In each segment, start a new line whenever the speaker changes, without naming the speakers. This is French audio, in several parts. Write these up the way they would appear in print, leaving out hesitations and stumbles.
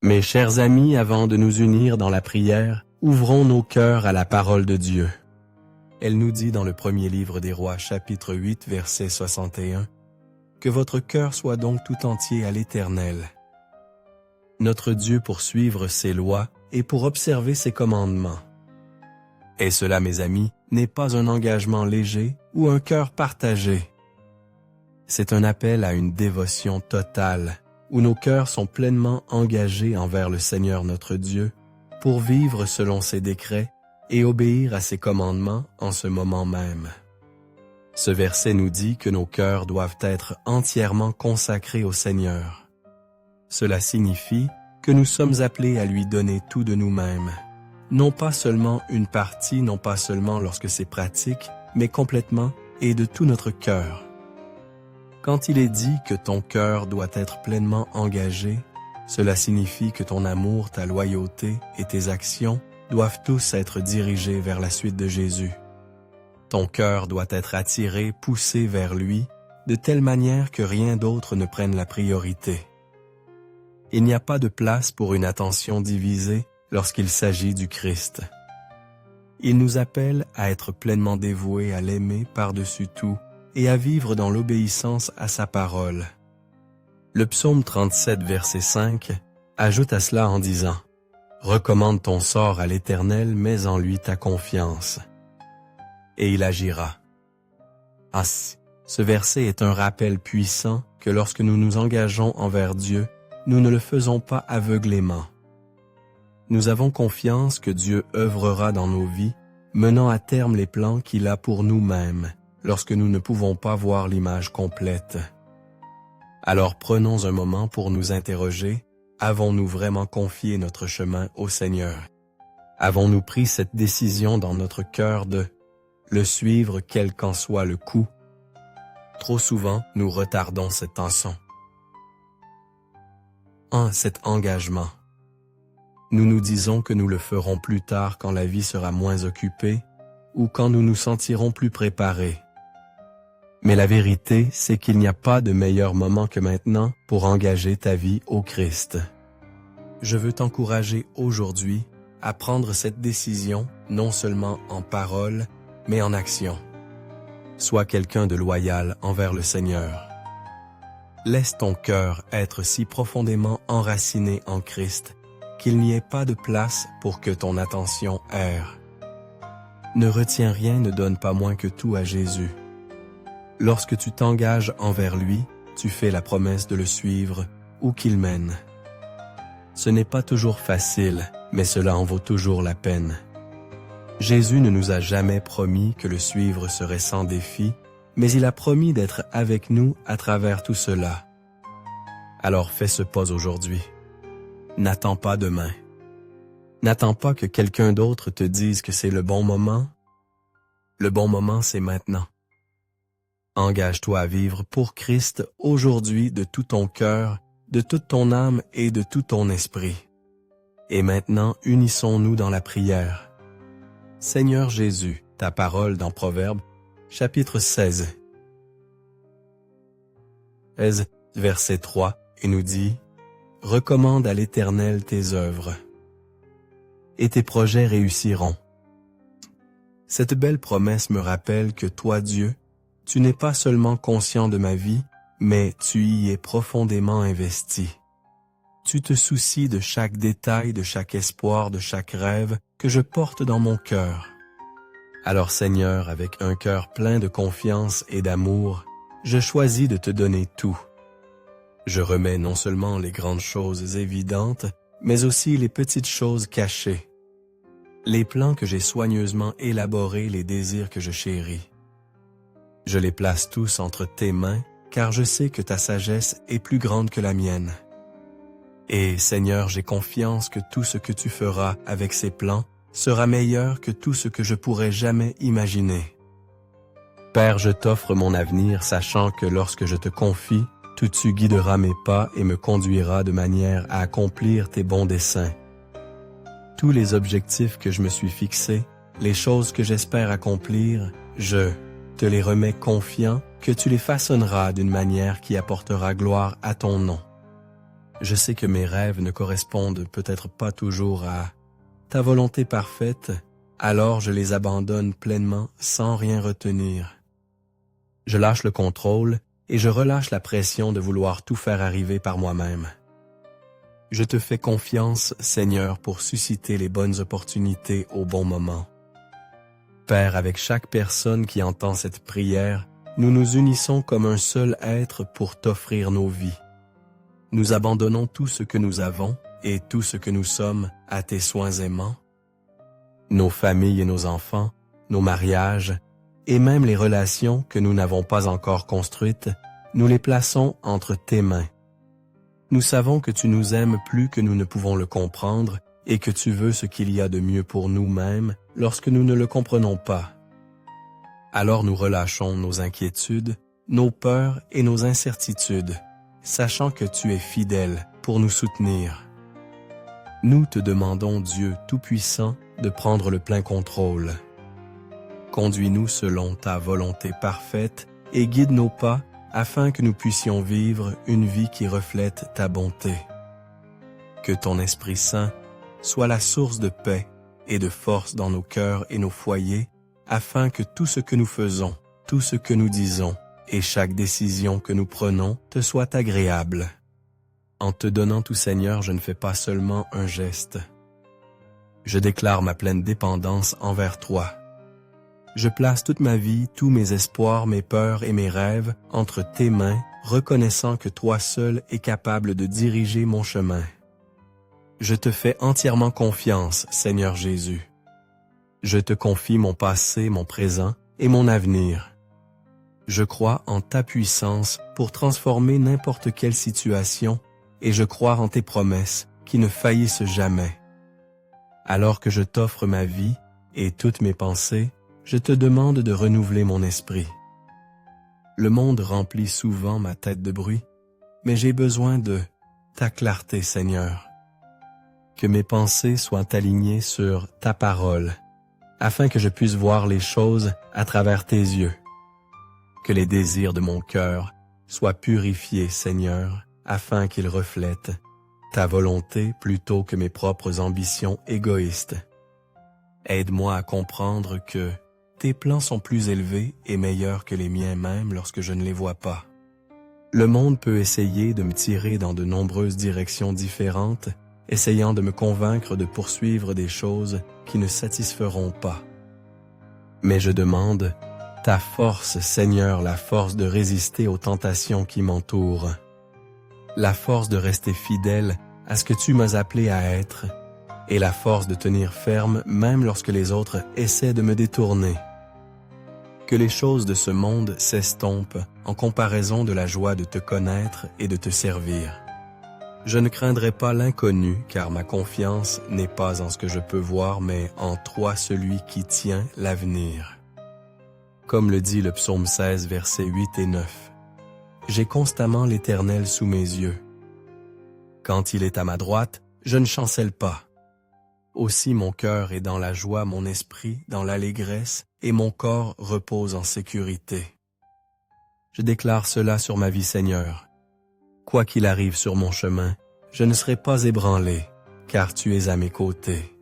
Mes chers amis, avant de nous unir dans la prière, ouvrons nos cœurs à la parole de Dieu. Elle nous dit dans le premier livre des Rois, chapitre 8, verset 61, « Que votre cœur soit donc tout entier à l'Éternel. » Notre Dieu pour suivre ses lois et pour observer ses commandements. Et cela, mes amis, n'est pas un engagement léger ou un cœur partagé. C'est un appel à une dévotion totale, où nos cœurs sont pleinement engagés envers le Seigneur notre Dieu, pour vivre selon ses décrets et obéir à ses commandements en ce moment même. Ce verset nous dit que nos cœurs doivent être entièrement consacrés au Seigneur. Cela signifie que nous sommes appelés à lui donner tout de nous-mêmes, non pas seulement une partie, non pas seulement lorsque c'est pratique, mais complètement et de tout notre cœur. Quand il est dit que ton cœur doit être pleinement engagé, cela signifie que ton amour, ta loyauté et tes actions doivent tous être dirigés vers la suite de Jésus. Ton cœur doit être attiré, poussé vers lui, de telle manière que rien d'autre ne prenne la priorité. Il n'y a pas de place pour une attention divisée lorsqu'il s'agit du Christ. Il nous appelle à être pleinement dévoués à l'aimer par-dessus tout et à vivre dans l'obéissance à sa parole. Le psaume 37, verset 5, ajoute à cela en disant « Recommande ton sort à l'Éternel, mets en lui ta confiance, et il agira. » Ah, ce verset est un rappel puissant que lorsque nous nous engageons envers Dieu, nous ne le faisons pas aveuglément. Nous avons confiance que Dieu œuvrera dans nos vies, menant à terme les plans qu'il a pour nous-mêmes, lorsque nous ne pouvons pas voir l'image complète. Alors prenons un moment pour nous interroger, avons-nous vraiment confié notre chemin au Seigneur? Avons-nous pris cette décision dans notre cœur de le suivre quel qu'en soit le coût? Trop souvent, nous retardons cette tension. Cet engagement. Nous nous disons que nous le ferons plus tard quand la vie sera moins occupée ou quand nous nous sentirons plus préparés. Mais la vérité, c'est qu'il n'y a pas de meilleur moment que maintenant pour engager ta vie au Christ. Je veux t'encourager aujourd'hui à prendre cette décision non seulement en parole, mais en action. Sois quelqu'un de loyal envers le Seigneur. Laisse ton cœur être si profondément enraciné en Christ qu'il n'y ait pas de place pour que ton attention erre. Ne retiens rien, ne donne pas moins que tout à Jésus. Lorsque tu t'engages envers lui, tu fais la promesse de le suivre où qu'il mène. Ce n'est pas toujours facile, mais cela en vaut toujours la peine. Jésus ne nous a jamais promis que le suivre serait sans défi, mais il a promis d'être avec nous à travers tout cela. Alors fais ce pas aujourd'hui. N'attends pas demain. N'attends pas que quelqu'un d'autre te dise que c'est le bon moment. Le bon moment, c'est maintenant. Engage-toi à vivre pour Christ aujourd'hui de tout ton cœur, de toute ton âme et de tout ton esprit. Et maintenant, unissons-nous dans la prière. Seigneur Jésus, ta parole dans Proverbes, chapitre 16, verset 3, et nous dit « Recommande à l'Éternel tes œuvres, et tes projets réussiront. » Cette belle promesse me rappelle que toi, Dieu, tu n'es pas seulement conscient de ma vie, mais tu y es profondément investi. Tu te soucies de chaque détail, de chaque espoir, de chaque rêve que je porte dans mon cœur. Alors Seigneur, avec un cœur plein de confiance et d'amour, je choisis de te donner tout. Je remets non seulement les grandes choses évidentes, mais aussi les petites choses cachées. Les plans que j'ai soigneusement élaborés, les désirs que je chéris. Je les place tous entre tes mains, car je sais que ta sagesse est plus grande que la mienne. Et Seigneur, j'ai confiance que tout ce que tu feras avec ces plans sera meilleur que tout ce que je pourrais jamais imaginer. Père, je t'offre mon avenir, sachant que lorsque je te confie, tu guideras mes pas et me conduiras de manière à accomplir tes bons desseins. Tous les objectifs que je me suis fixés, les choses que j'espère accomplir, je te les remets confiant que tu les façonneras d'une manière qui apportera gloire à ton nom. Je sais que mes rêves ne correspondent peut-être pas toujours à ta volonté parfaite, alors je les abandonne pleinement sans rien retenir. Je lâche le contrôle et je relâche la pression de vouloir tout faire arriver par moi-même. Je te fais confiance, Seigneur, pour susciter les bonnes opportunités au bon moment. Père, avec chaque personne qui entend cette prière, nous nous unissons comme un seul être pour t'offrir nos vies. Nous abandonnons tout ce que nous avons et tout ce que nous sommes à tes soins aimants. Nos familles et nos enfants, nos mariages, et même les relations que nous n'avons pas encore construites, nous les plaçons entre tes mains. Nous savons que tu nous aimes plus que nous ne pouvons le comprendre et que tu veux ce qu'il y a de mieux pour nous-mêmes lorsque nous ne le comprenons pas. Alors nous relâchons nos inquiétudes, nos peurs et nos incertitudes, sachant que tu es fidèle pour nous soutenir. Nous te demandons, Dieu Tout-Puissant, de prendre le plein contrôle. Conduis-nous selon ta volonté parfaite et guide nos pas afin que nous puissions vivre une vie qui reflète ta bonté. Que ton Esprit Saint soit la source de paix et de force dans nos cœurs et nos foyers, afin que tout ce que nous faisons, tout ce que nous disons et chaque décision que nous prenons te soit agréable. En te donnant tout, Seigneur, je ne fais pas seulement un geste. Je déclare ma pleine dépendance envers toi. Je place toute ma vie, tous mes espoirs, mes peurs et mes rêves entre tes mains, reconnaissant que toi seul es capable de diriger mon chemin. Je te fais entièrement confiance, Seigneur Jésus. Je te confie mon passé, mon présent et mon avenir. Je crois en ta puissance pour transformer n'importe quelle situation et je crois en tes promesses qui ne faillissent jamais. Alors que je t'offre ma vie et toutes mes pensées, je te demande de renouveler mon esprit. Le monde remplit souvent ma tête de bruit, mais j'ai besoin de ta clarté, Seigneur. Que mes pensées soient alignées sur ta parole, afin que je puisse voir les choses à travers tes yeux. Que les désirs de mon cœur soient purifiés, Seigneur, afin qu'ils reflètent ta volonté plutôt que mes propres ambitions égoïstes. Aide-moi à comprendre que tes plans sont plus élevés et meilleurs que les miens même lorsque je ne les vois pas. Le monde peut essayer de me tirer dans de nombreuses directions différentes, essayant de me convaincre de poursuivre des choses qui ne satisferont pas. Mais je demande ta force, Seigneur, la force de résister aux tentations qui m'entourent, la force de rester fidèle à ce que tu m'as appelé à être, et la force de tenir ferme même lorsque les autres essaient de me détourner. Que les choses de ce monde s'estompent en comparaison de la joie de te connaître et de te servir. Je ne craindrai pas l'inconnu, car ma confiance n'est pas en ce que je peux voir, mais en toi, celui qui tient l'avenir. Comme le dit le psaume 16, versets 8 et 9. J'ai constamment l'Éternel sous mes yeux. Quand il est à ma droite, je ne chancelle pas. Aussi mon cœur est dans la joie, mon esprit dans l'allégresse, et mon corps repose en sécurité. Je déclare cela sur ma vie, Seigneur. Quoi qu'il arrive sur mon chemin, je ne serai pas ébranlé, car tu es à mes côtés.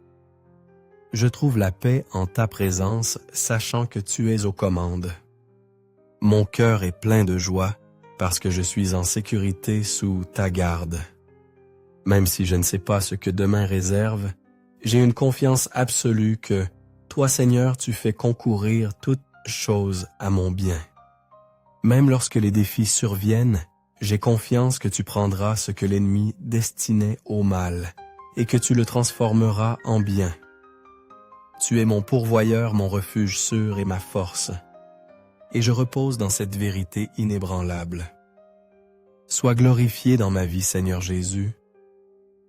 Je trouve la paix en ta présence, sachant que tu es aux commandes. Mon cœur est plein de joie, parce que je suis en sécurité sous ta garde. Même si je ne sais pas ce que demain réserve, j'ai une confiance absolue que toi, Seigneur, tu fais concourir toutes choses à mon bien. Même lorsque les défis surviennent, j'ai confiance que tu prendras ce que l'ennemi destinait au mal et que tu le transformeras en bien. Tu es mon pourvoyeur, mon refuge sûr et ma force. Et je repose dans cette vérité inébranlable. Sois glorifié dans ma vie, Seigneur Jésus.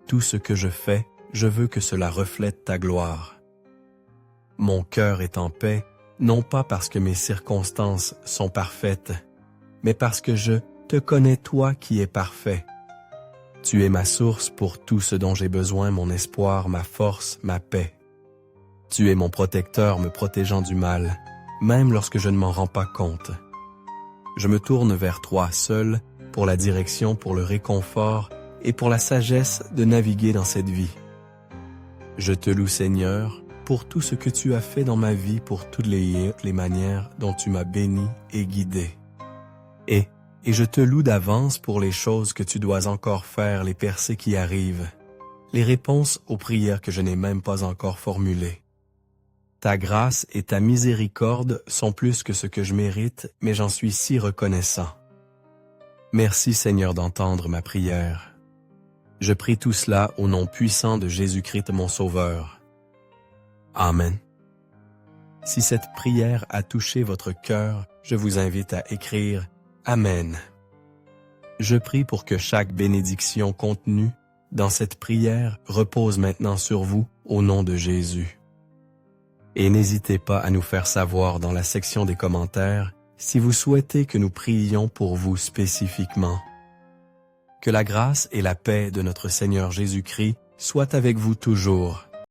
Tout ce que je fais, je veux que cela reflète ta gloire. Mon cœur est en paix, non pas parce que mes circonstances sont parfaites, mais parce que je te connais toi qui es parfait. Tu es ma source pour tout ce dont j'ai besoin, mon espoir, ma force, ma paix. Tu es mon protecteur me protégeant du mal, même lorsque je ne m'en rends pas compte. Je me tourne vers toi seul pour la direction, pour le réconfort et pour la sagesse de naviguer dans cette vie. Je te loue, Seigneur, pour tout ce que tu as fait dans ma vie, pour toutes les manières dont tu m'as béni et guidé. Et je te loue d'avance pour les choses que tu dois encore faire, les percées qui arrivent, les réponses aux prières que je n'ai même pas encore formulées. Ta grâce et ta miséricorde sont plus que ce que je mérite, mais j'en suis si reconnaissant. Merci, Seigneur, d'entendre ma prière. Je prie tout cela au nom puissant de Jésus-Christ, mon Sauveur. Amen. Si cette prière a touché votre cœur, je vous invite à écrire « Amen ». Je prie pour que chaque bénédiction contenue dans cette prière repose maintenant sur vous au nom de Jésus. Et n'hésitez pas à nous faire savoir dans la section des commentaires si vous souhaitez que nous prions pour vous spécifiquement. Que la grâce et la paix de notre Seigneur Jésus-Christ soient avec vous toujours.